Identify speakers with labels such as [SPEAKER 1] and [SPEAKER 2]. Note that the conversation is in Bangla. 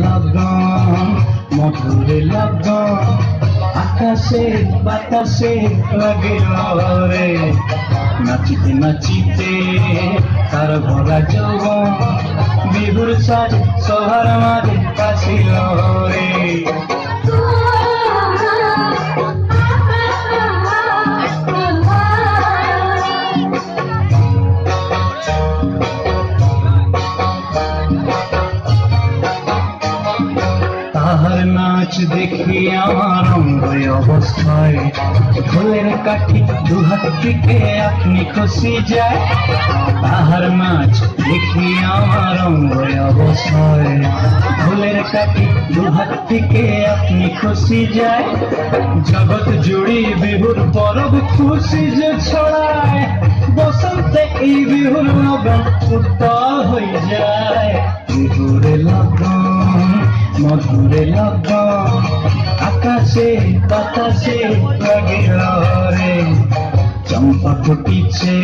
[SPEAKER 1] লগন মধুরে লগন আকাশে বাতাসে লাগিল রে নাচিতে নাচিতে তার ভরা যৌবন বিহুর সাজ সভার মাঝে কাছিল রে তাহার নাচ দেখি আমার অঙ্গ অবস্থায় ফুলের কাঠি দুহাত থেকে আপনি খুশি যায় তাহার নাচ দেখি আমার অঙ্গ অবস্থায় ফুলের কাঠি দুহাত থেকে আপনি খুশি যায় জগৎ জুড়ি বিহুর পরব খুশি যে ছড়ায় বসন্তে এই বিহুর লগন উত্তল হয়ে যায় বিহুরে লগন মধুরে লগন আকাশে বাতাসে লাগিল রে চম্পা ফুটিছে।